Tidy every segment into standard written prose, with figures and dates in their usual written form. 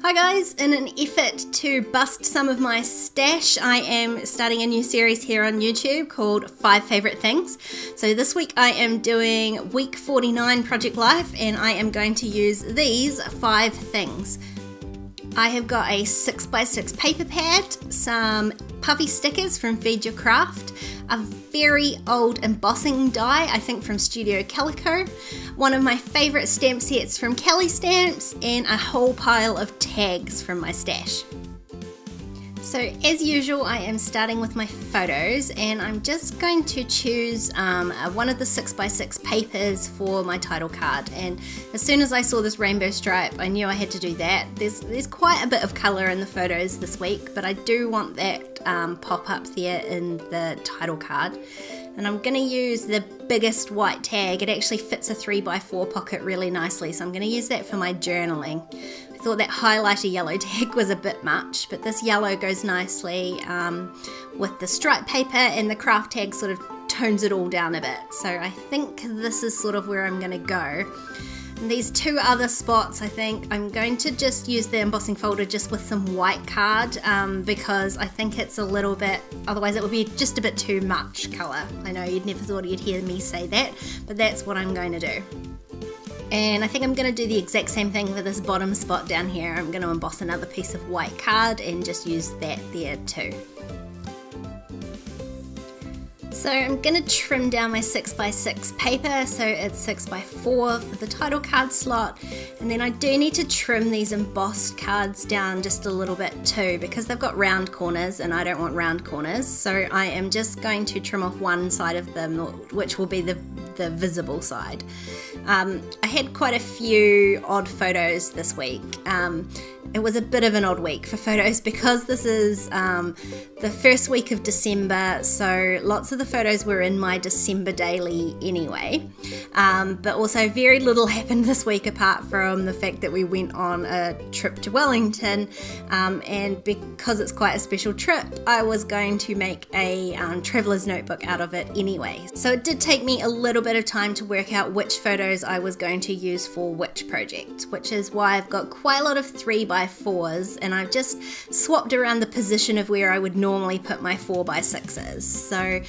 Hi guys, in an effort to bust some of my stash, I am starting a new series here on YouTube called 5 Favorite Things. So this week I am doing week 49 Project Life and I am going to use these 5 things. I have got a 6x6 paper pad, some puffy stickers from Feed Your Craft, a very old embossing die, I think from Studio Calico, one of my favourite stamp sets from Kelly Stamps, and a whole pile of tags from my stash. So as usual, I am starting with my photos and I'm just going to choose one of the 6x6 papers for my title card, and as soon as I saw this rainbow stripe I knew I had to do that. There's quite a bit of colour in the photos this week, but I do want that pop up there in the title card. And I'm going to use the biggest white tag. It actually fits a 3x4 pocket really nicely, so I'm going to use that for my journaling. I thought that highlighter yellow tag was a bit much, but this yellow goes nicely with the stripe paper, and the craft tag sort of tones it all down a bit. So I think this is sort of where I'm going to go. And these two other spots, I think I'm going to just use the embossing folder just with some white card because I think it's a little bit, otherwise it would be just a bit too much colour. I know you'd never thought you'd hear me say that, but that's what I'm going to do. And I think I'm going to do the exact same thing for this bottom spot down here. I'm going to emboss another piece of white card and just use that there too. So I'm going to trim down my 6x6 paper, so it's 6x4 for the title card slot, and then I do need to trim these embossed cards down just a little bit too because they've got round corners and I don't want round corners, so I am just going to trim off one side of them, which will be the visible side. I had quite a few odd photos this week. It was a bit of an odd week for photos because this is the first week of December, so lots of the photos were in my December daily anyway, but also very little happened this week apart from the fact that we went on a trip to Wellington, and because it's quite a special trip I was going to make a traveller's notebook out of it anyway. So it did take me a little bit of time to work out which photos I was going to use for which project, which is why I've got quite a lot of 3x4s and I've just swapped around the position of where I would normally put my 4x6s. So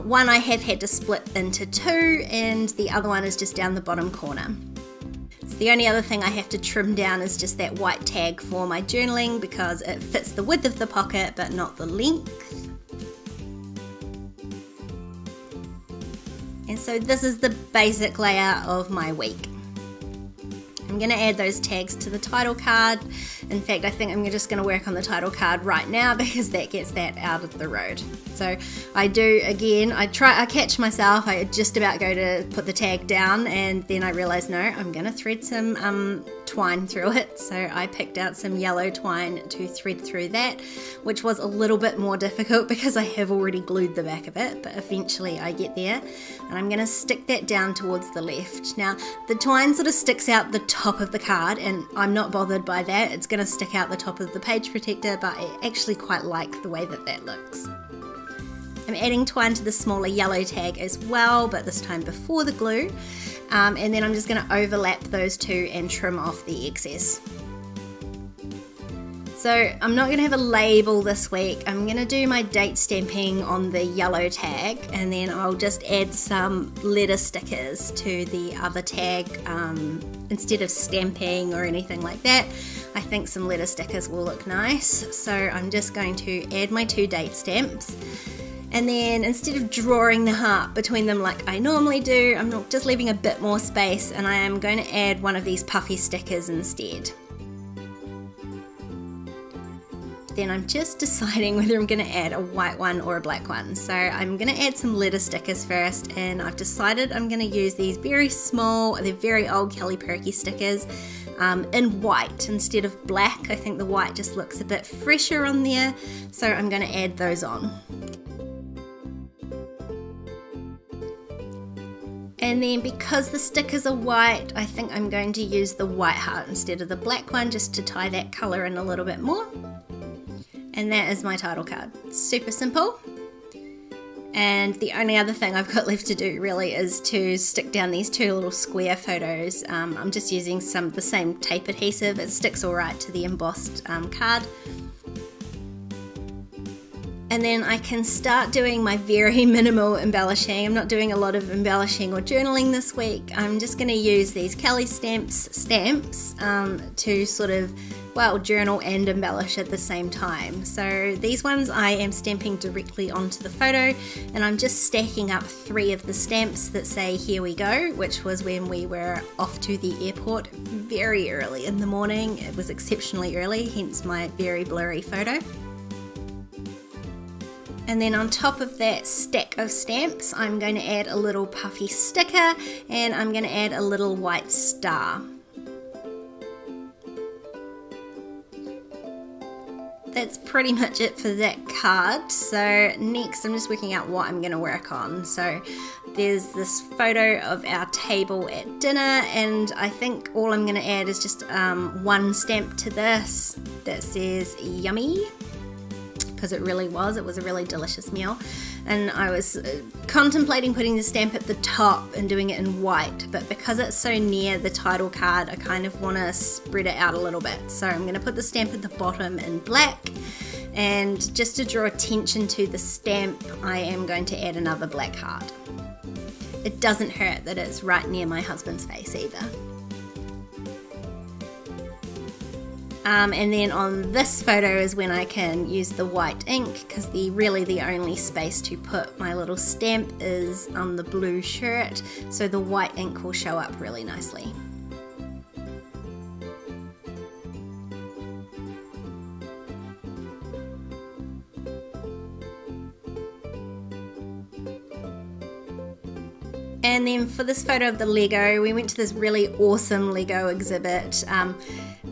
one I have had to split into two and the other one is just down the bottom corner. So the only other thing I have to trim down is just that white tag for my journaling because it fits the width of the pocket but not the length. And so this is the basic layout of my week. I'm going to add those tags to the title card. In fact, I think I'm just going to work on the title card right now because that gets that out of the road. So I do, again, I catch myself, I just about go to put the tag down and then I realise no, I'm going to thread some twine through it. So I picked out some yellow twine to thread through that, which was a little bit more difficult because I have already glued the back of it, but eventually I get there. And I'm going to stick that down towards the left. Now the twine sort of sticks out the top of the card and I'm not bothered by that. It's going to stick out the top of the page protector, but I actually quite like the way that that looks. I'm adding twine to the smaller yellow tag as well, but this time before the glue. And then I'm just going to overlap those two and trim off the excess. So I'm not going to have a label this week. I'm going to do my date stamping on the yellow tag and then I'll just add some letter stickers to the other tag instead of stamping or anything like that. I think some letter stickers will look nice. So I'm just going to add my 2 date stamps. And then instead of drawing the heart between them like I normally do, I'm just leaving a bit more space and I am going to add one of these puffy stickers instead. Then I'm just deciding whether I'm going to add a white one or a black one. So I'm going to add some letter stickers first and I've decided I'm going to use these very small, they're very old Kelly Perky stickers in white instead of black. I think the white just looks a bit fresher on there, so I'm going to add those on. And then because the stickers are white, I think I'm going to use the white heart instead of the black one just to tie that colour in a little bit more. And that is my title card. Super simple. And the only other thing I've got left to do really is to stick down these two little square photos. I'm just using the same tape adhesive. It sticks all right to the embossed card. And then I can start doing my very minimal embellishing. I'm not doing a lot of embellishing or journaling this week. I'm just going to use these Kelly stamps to sort of, well, journal and embellish at the same time. So these ones I am stamping directly onto the photo, and I'm just stacking up 3 of the stamps that say "Here we go," which was when we were off to the airport very early in the morning. It was exceptionally early, hence my very blurry photo. And then on top of that stack of stamps, I'm going to add a little puffy sticker, and I'm going to add a little white star. That's pretty much it for that card. So next I'm just working out what I'm going to work on. So there's this photo of our table at dinner, and I think all I'm going to add is just 1 stamp to this that says "Yummy," because it was a really delicious meal. And I was contemplating putting the stamp at the top and doing it in white, but because it's so near the title card, I kind of want to spread it out a little bit. So I'm going to put the stamp at the bottom in black, and just to draw attention to the stamp, I am going to add another black heart. It doesn't hurt that it's right near my husband's face either. And then on this photo is when I can use the white ink, because really the only space to put my little stamp is on the blue shirt, so the white ink will show up really nicely. And then for this photo of the Lego, we went to this really awesome Lego exhibit,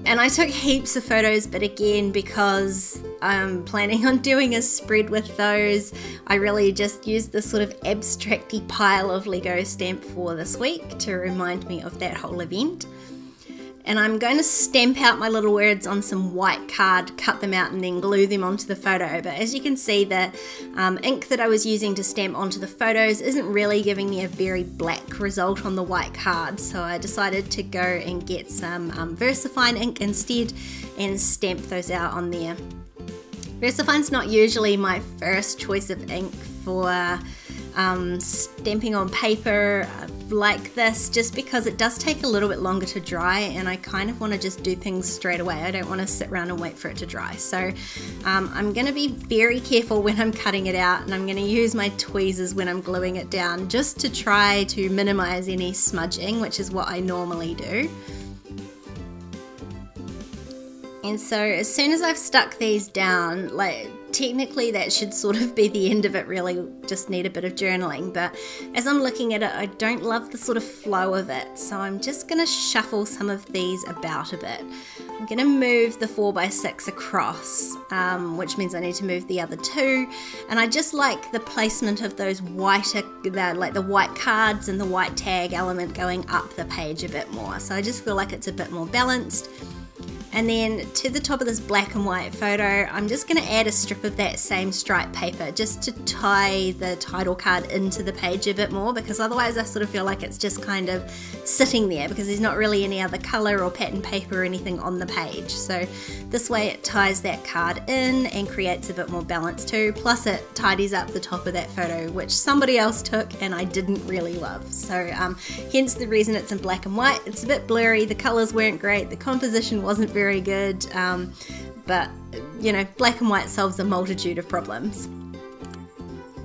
and I took heaps of photos, but again, because I'm planning on doing a spread with those, I really just used this sort of abstracty pile of Lego stamp for this week to remind me of that whole event. And I'm going to stamp out my little words on some white card, cut them out, and then glue them onto the photo. But as you can see, the ink that I was using to stamp onto the photos isn't really giving me a very black result on the white card. So I decided to go and get some VersaFine ink instead and stamp those out on there. VersaFine's not usually my first choice of ink for stamping on paper like this, just because it does take a little bit longer to dry, and I kind of want to just do things straight away. I don't want to sit around and wait for it to dry. So I'm going to be very careful when I'm cutting it out, and I'm going to use my tweezers when I'm gluing it down, just to try to minimize any smudging, which is what I normally do. And so as soon as I've stuck these down, technically that should sort of be the end of it, really just need a bit of journaling, but as I'm looking at it, I don't love the sort of flow of it, so I'm just going to shuffle some of these about a bit. I'm going to move the 4x6 across, which means I need to move the other 2, and I just like the placement of those whiter, like the white cards and the white tag element going up the page a bit more, so I just feel like it's a bit more balanced. And then to the top of this black and white photo, I'm just going to add a strip of that same stripe paper just to tie the title card into the page a bit more, because otherwise I sort of feel like it's just kind of sitting there because there's not really any other colour or pattern paper or anything on the page. So this way it ties that card in and creates a bit more balance too, plus it tidies up the top of that photo, which somebody else took and I didn't really love. So hence the reason it's in black and white. It's a bit blurry, the colours weren't great, the composition wasn't very good, but you know, black and white solves a multitude of problems.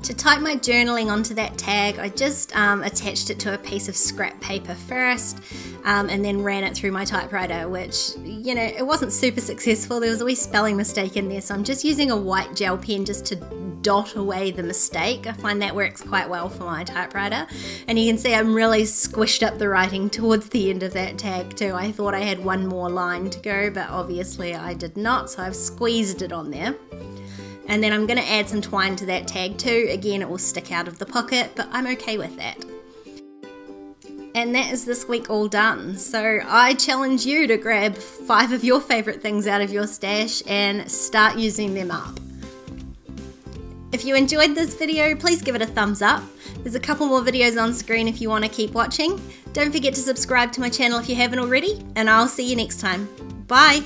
To type my journaling onto that tag, I just attached it to a piece of scrap paper first, and then ran it through my typewriter, which, you know, it wasn't super successful. There was a wee spelling mistake in there, so I'm just using a white gel pen just to dot away the mistake. I find that works quite well for my typewriter, and you can see I'm really squished up the writing towards the end of that tag too. I thought I had one more line to go, but obviously I did not, so I've squeezed it on there. And then I'm going to add some twine to that tag too. Again, it will stick out of the pocket, but I'm okay with that. And that is this week all done. So I challenge you to grab 5 of your favourite things out of your stash and start using them up. If you enjoyed this video, please give it a thumbs up. There's a couple more videos on screen if you want to keep watching. Don't forget to subscribe to my channel if you haven't already, and I'll see you next time. Bye!